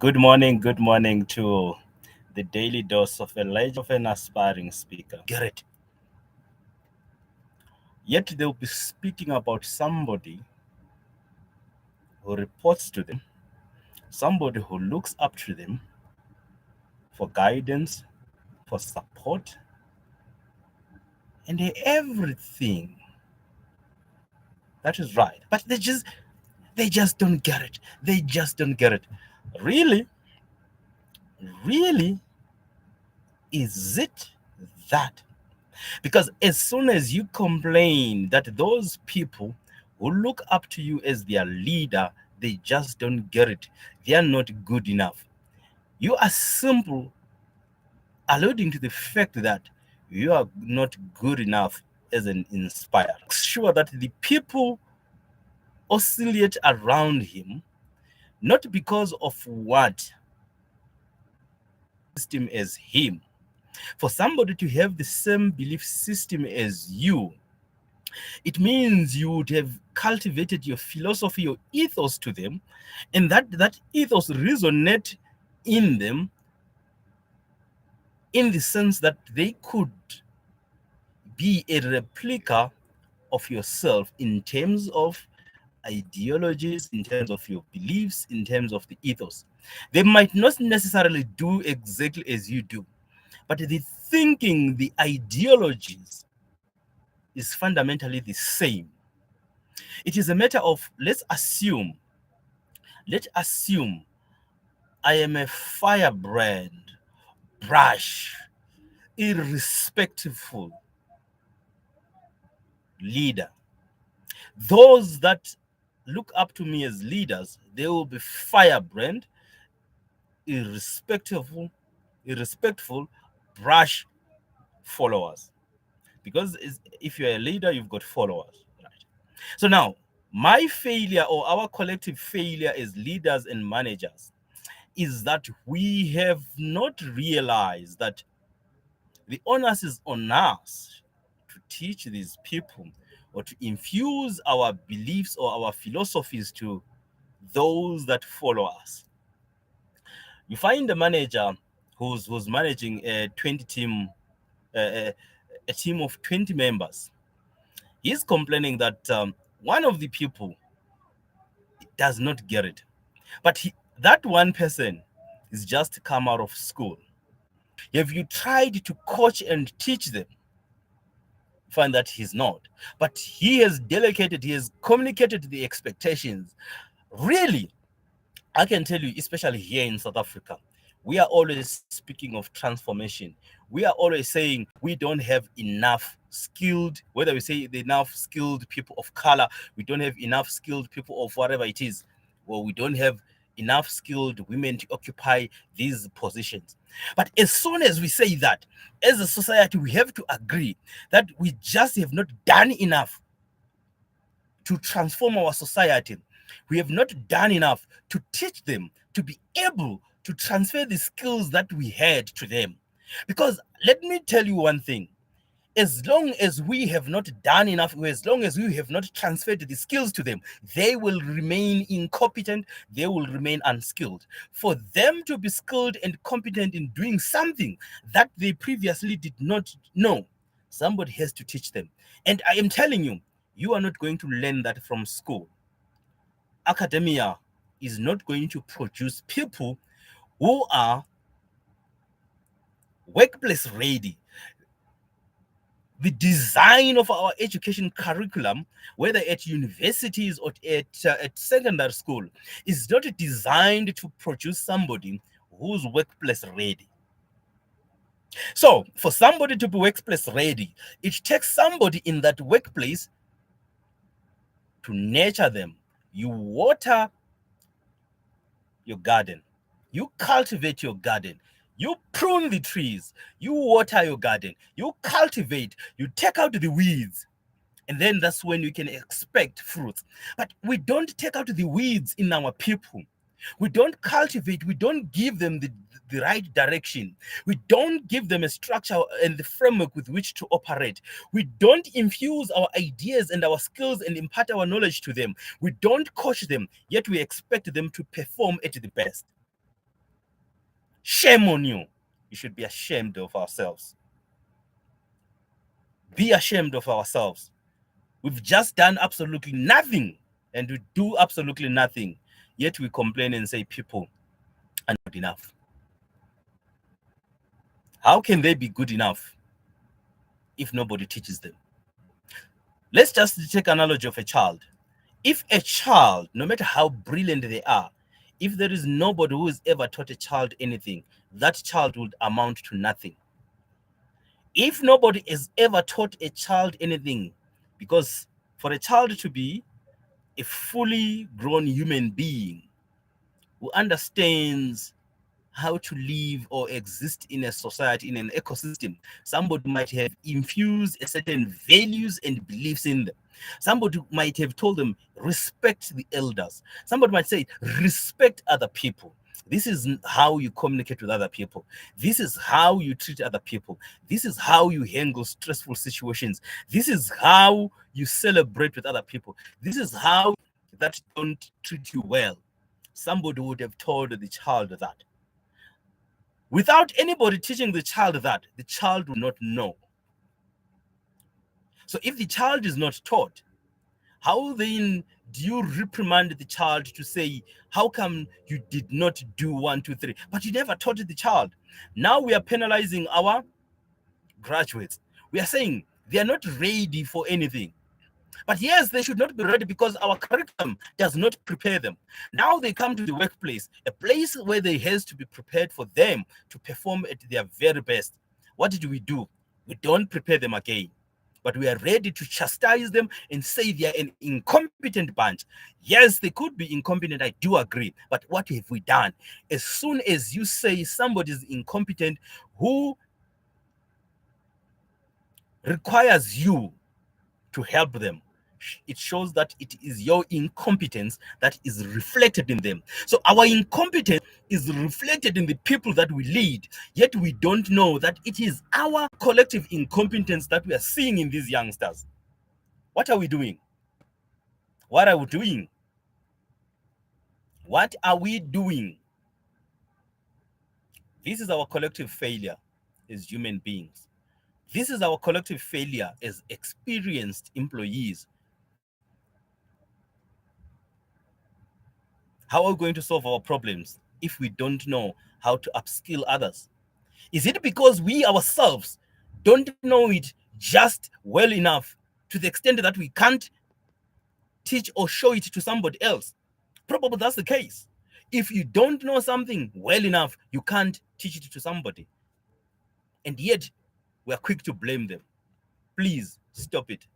Good morning to the daily dose of a legend of an aspiring speaker. Get it? Yet they'll be speaking about somebody who reports to them, somebody who looks up to them for guidance, for support, and everything. That is right. But they just don't get it. They just don't get it. Really? Really? Is it that? Because as soon as you complain that those people who look up to you as their leader, they just don't get it, they are not good enough, you are simple alluding to the fact that you are not good enough as an inspirer. Sure that the people oscillate around him, not because of what system as him. For somebody to have the same belief system as you, it means you would have cultivated your philosophy, your ethos to them, and that ethos resonate in them in the sense that they could be a replica of yourself in terms of ideologies, in terms of your beliefs, in terms of the ethos. They might not necessarily do exactly as you do, but the thinking, the ideologies is fundamentally the same. It is a matter of let's assume I am a firebrand, brash, irrespectful leader. Those that look up to me as leaders, they will be firebrand, irrespectful, irrespectful, brash followers. Because if you're a leader, you've got followers. Right? So now, my failure or our collective failure as leaders and managers is that we have not realized that the onus is on us to teach these people or to infuse our beliefs or our philosophies to those that follow us. You find a manager who's managing a 20 team, a team of 20 members. He's complaining that one of the people does not get it, but that one person is just come out of school. Have you tried to coach and teach them? Find that he's not, but he has delegated, he has communicated the expectations. Really, I can tell you, especially here in South Africa, we are always speaking of transformation. We are always saying we don't have enough skilled, whether we say the enough skilled people of color, we don't have enough skilled people of whatever it is, well, we don't have enough skilled women to occupy these positions. But as soon as we say that, as a society, we have to agree that we just have not done enough to transform our society. We have not done enough to teach them to be able to transfer the skills that we had to them. Because let me tell you one thing, as long as we have not done enough, as long as we have not transferred the skills to them, they will remain incompetent, they will remain unskilled. For them to be skilled and competent in doing something that they previously did not know, somebody has to teach them. And I am telling you, you are not going to learn that from school. Academia is not going to produce people who are workplace ready. The design of our education curriculum, whether at universities or at secondary school, is not designed to produce somebody who's workplace ready. So, for somebody to be workplace ready, it takes somebody in that workplace to nurture them. You water your garden, you cultivate your garden, you prune the trees, you water your garden, you cultivate, you take out the weeds, and then that's when you can expect fruits. But we don't take out the weeds in our people. We don't cultivate, we don't give them the right direction. We don't give them a structure and the framework with which to operate. We don't infuse our ideas and our skills and impart our knowledge to them. We don't coach them, yet we expect them to perform at the best. Shame on you. You should be ashamed of ourselves. Be ashamed of ourselves. We've just done absolutely nothing, and we do absolutely nothing. Yet we complain and say people are not enough. How can they be good enough if nobody teaches them? Let's just take analogy of a child. If a child, no matter how brilliant they are, if there is nobody who has ever taught a child anything, that child would amount to nothing. If nobody has ever taught a child anything, because for a child to be a fully grown human being who understands how to live or exist in a society, in an ecosystem, somebody might have infused a certain values and beliefs in them. Somebody might have told them, respect the elders. Somebody might say, respect other people. This is how you communicate with other people. This is how you treat other people. This is how you handle stressful situations. This is how you celebrate with other people. This is how that don't treat you well. Somebody would have told the child that. Without anybody teaching the child that, the child will not know. So if the child is not taught, how then do you reprimand the child to say, how come you did not do 1, 2, 3? But you never taught the child. Now we are penalizing our graduates. We are saying they are not ready for anything. But yes, they should not be ready because our curriculum does not prepare them. Now they come to the workplace, a place where they has to be prepared for them to perform at their very best. What do? We don't prepare them again, but we are ready to chastise them and say they are an incompetent bunch. Yes, they could be incompetent, I do agree, but what have we done? As soon as you say somebody is incompetent who requires you to help them, it shows that it is your incompetence that is reflected in them. So our incompetence is reflected in the people that we lead, yet we don't know that it is our collective incompetence that we are seeing in these youngsters. What are we doing? What are we doing? What are we doing? This is our collective failure as human beings. This is our collective failure as experienced employees. How are we going to solve our problems if we don't know how to upskill others? Is it because we ourselves don't know it just well enough to the extent that we can't teach or show it to somebody else? Probably that's the case. If you don't know something well enough, you can't teach it to somebody. And yet, we're quick to blame them. Please stop it.